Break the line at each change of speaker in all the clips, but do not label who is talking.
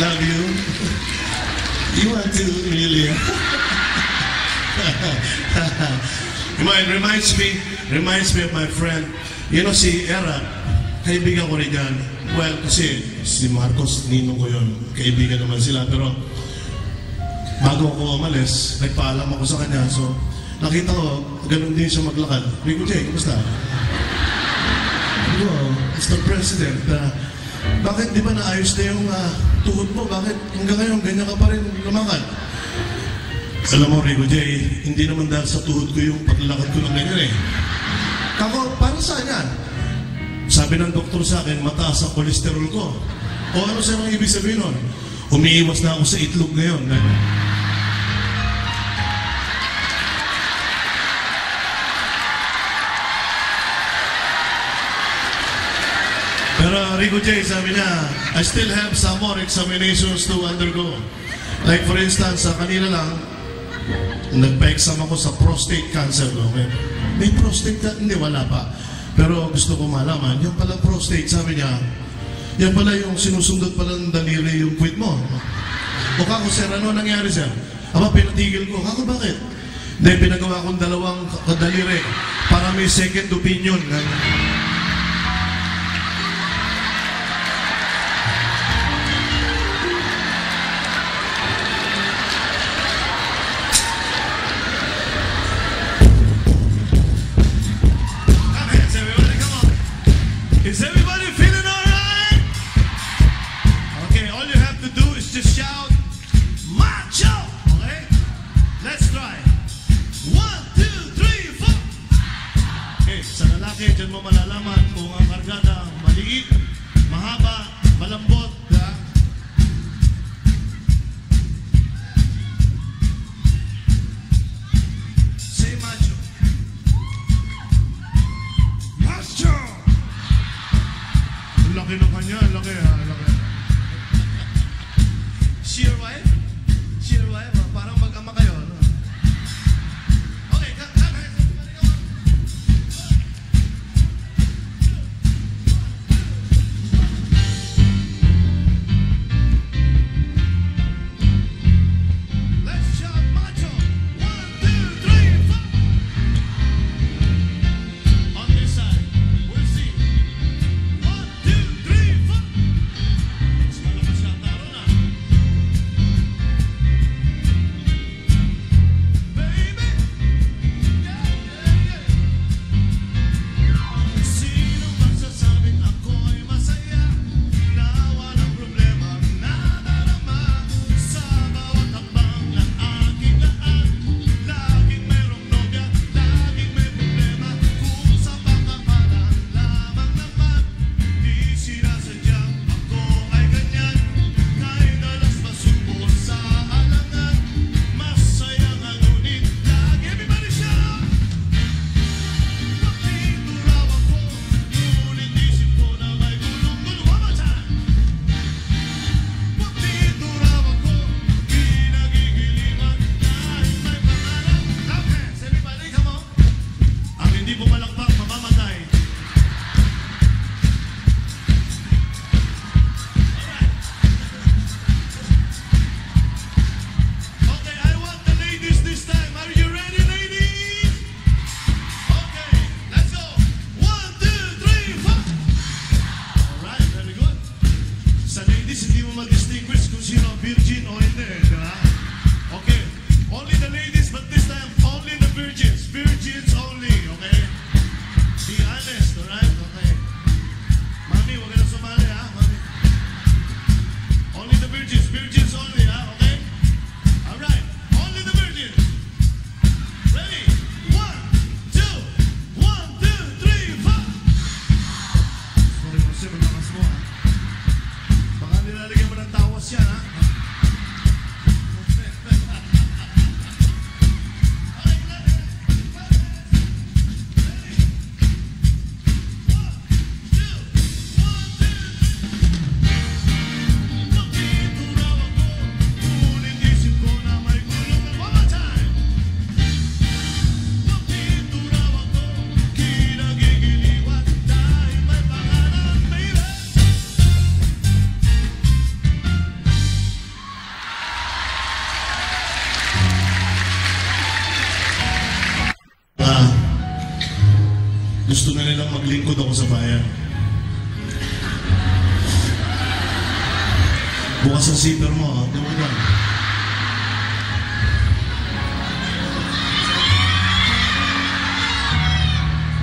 Love you. You want to really? Reminds me of my friend. You know, si Era, kaibigan ko rin yan. Well, kasi si Marcos, ninong ko yun. Kaibigan naman sila. Pero bago ako umalis, nagpaalam ako sa kanya. So, nakita ko, ganun din siya maglakad. Rico J, kumusta? Hello, Mr. President. Bakit di ba naayos na yung tuhod mo? Bakit hanggang ngayon ganyan ka pa rin lumakad? Alam mo, Rico J, hindi naman dahil sa tuhod ko yung paglalakad ko ng ganyan eh. Kako, para saan yan? Sabi ng doktor sa akin, mataas ang kolesterol ko. O ano sa'yo ang ibig sabihin nun? Umiiwas na ako sa itlog ngayon. Pero Rico J, sabi niya, I still have some more examinations to undergo. Like for instance, sa kanila lang, nagpa-exam ako sa prostate cancer. Okay? May prostate cancer? Hindi, wala pa. Pero gusto ko malaman, yung pala prostate, sabi niya, yan pala yung sinusundot pala ng daliri yung puwit mo. O kako, sir, ano nangyari, sir? Aba, pinatigil ko. Kako, bakit? Hindi, pinagawa kong 2 daliri para may second opinion.
Is everybody feeling alright? Okay, all you have to do is just shout, Macho! Okay? Let's try. 1, 2, 3, 4. Okay, sa lalaki, dyan mo malalaman kung ang kargada maliit, mahaba, malambot, ha? Say macho. Macho! Laki ng kanya, laki ha, laki. She your wife? She your wife? Parang mag-ama kayo, no? Okay, come on. Let's shout macho. 1, 2, 3, 4. On this side, we'll see. 1, 2, 3, 4. Mas malakas yata ron ah. Baby, yeah, yeah, yeah. Sinong magsasabing ako'y masaya na walang problema nadarama sa bawat hakbang ng aking daan? Laging mayroong nobya, laging may problema kung sa pangkapalan lamang naman. Di sinasadyang ako ay ganyan, kahit dalas masubo sa alangan. Masaya nga ngunit lagi everybody shout! Bakit raw ako, ngunit isip ko na may gulong-gulo. One more time! Bakit raw ako, pinagigiliwan kahit may pangarap? Clap hands, everybody, come on! Ang hindi pumalakpak, mamamatay. Okay, I want the ladies this time. Are you ready, ladies? Okay, let's go. 1, 2, 3, 4. Alright, very good. Sa ladies, hindi mo mag-distinguish kung sino ang virgin o hindi, di ba? Okay, only the ladies, but this time, only the virgins. Virgins only, okay?
Gusto na nilang maglingkod ako sa bayan. Bukas ang zipper mo, ha? Diba dyan?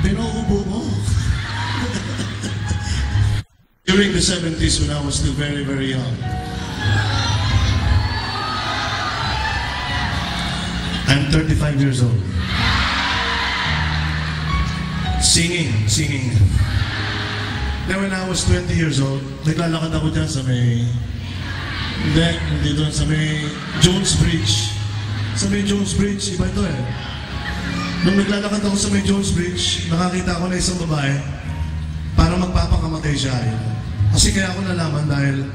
Pinuubo mo. During the 70s when I was still very, very young, I'm 35 years old. Singing. Then when I was 20 years old, naglalakad ako dyan sa may... Hindi doon, sa may Jones Bridge. Sa may Jones Bridge, iba ito eh. Nung naglalakad ako sa may Jones Bridge, nakakita ako na isang babae para magpapakamatay siya. Kasi kaya ako nalaman dahil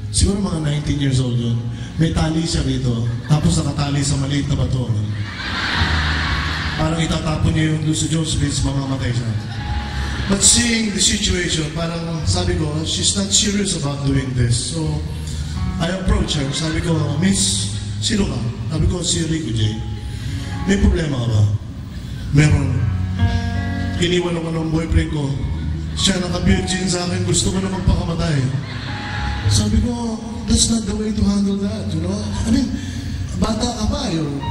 siguro mga 19 years old yun. May tali siya rito, tapos nakatali sa maliit na bato. Parang itatapon niya yung doon sa Jones Bridge, mamamatay siya. But seeing the situation, parang sabi ko, she's not serious about doing this. So, I approach her. Sabi ko, Miss, sino ka? Sabi ko, si Rico J. May problema ka ba? Meron. Iniwan ako ng boyfriend ko. Siya naka-virgin sa akin, gusto ko na magpakamatay. Sabi ko, that's not the way to handle that, you know? I mean, bata ka pa,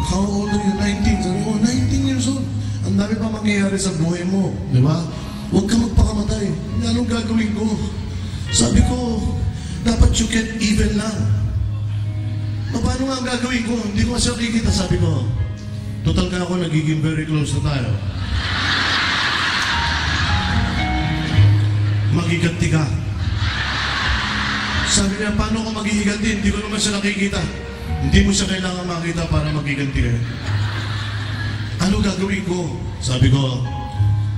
how old are you? 19. Sabi ko, 19 years old. Ang dami pa mangyayari sa buhay mo, di ba? Huwag ka magpakamatay. Anong gagawin ko? Sabi ko, dapat you get even lang. Paano nga ang gagawin ko? Hindi ko masya kikita. Sabi ko, total ka ako, nagiging very close na tayo. Magiganti ka. Sabi niya, paano ako magiganti? Hindi ko naman siya nakikita. Hindi mo siya kailangan makita para magiganti ka. Ano gagawin ko? Sabi ko,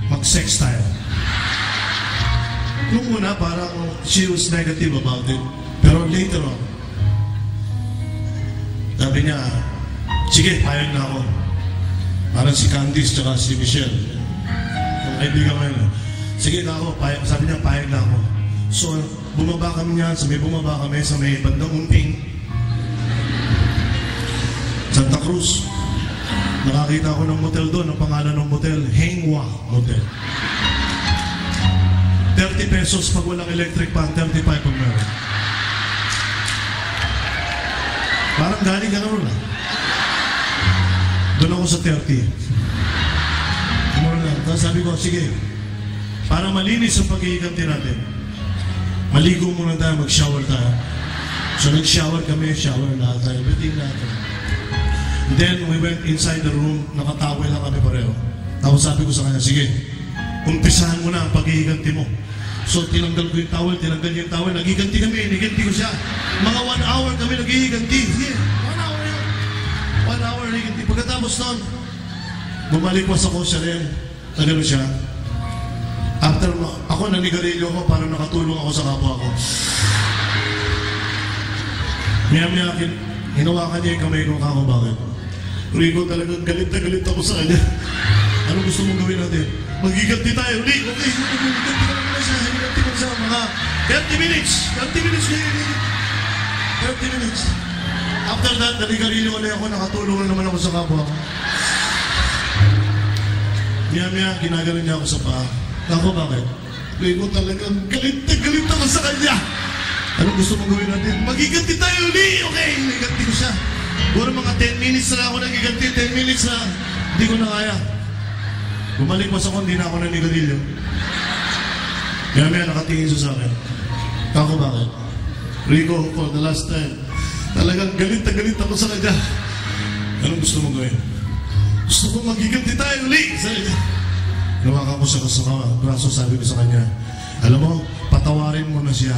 mag-sex tayo. Nung una, parang she was negative about it. Pero later on, sabi niya, sige, payag na ako. Parang si Candice tsaka si Michelle. Yung kaibigan ko yun. Sige na ako, payag. Sabi niya, payag na ako. So, bumaba kami niyan, bumaba kami sa may bandang Umping. Santa Cruz. Nakakita ko ng motel doon. Ang pangalan ng motel, Hengwa Motel. 30 pesos pag walang electric fan, 35 pag meron. Parang galing ka naman lang. Doon ako sa 30. Tapos sabi ko, sige, para malinis ang pag-iiganti natin, maligo muna tayo, mag-shower tayo. So nag-shower kami, shower lahat tayo, everything natin. Then we went inside the room, nakatawel lang kami pareho. Tapos sabi ko sa kanya, sige, umpisahan mo na ang pag-iiganti mo. So tinanggal ko yung towel, nagiganti kami, niganti ko siya. Mga 1 hour kami nagiganti. Sige, 1 hour yun. 1 hour nagiganti. Pagkatapos nun, bumalikwas ako siya rin. Nagano siya. After, ako nanigarilyo ako para nakatulong ako sa kapwa ko. Maya-maya, hinawakan niya yung kamay ko kako, bakit? Rico, talagang galit na galit ako sa kanya. Ano gusto mong gawin natin? Magiganti tayo, Rico. Okay, magiganti ka naman siya. Magiganti ko siya, mga 30 minutes. 30 minutes kayo. 30 minutes. After that, nanigarilyo ulit ako, nakatulong na naman ako sa kapwa ko. Maya-maya, ginagaling niya ako sa paa. Ako, bakit? Rico, talagang galit na galit ako sa kanya. Anong gusto mong gawin natin? Magiganti tayo ulit! Okay, magiganti ko siya. Puro mga 10 minutes na ako nagiganti. 10 minutes na. Hindi ko na kaya. Bumalik mas ako, hindi na ako nanigarilyo. Maya-maya, nakatingin siya sa akin. Ako, bakit? Rico, for the last time, talagang galit na galit ako sa kanya. Anong gusto mong gawin? Gusto ko magiganti tayo ulit! Sabi niya. Nawakan ko siya sa braso, sabi ko sa kanya, alam mo, patawarin mo na siya.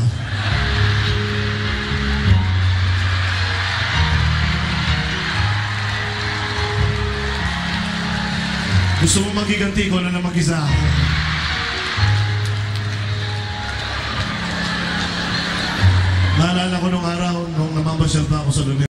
Gusto mo magiganti ko na mag-isa. Naalala ko nung araw, nung namamasyal pa ako sa lugar.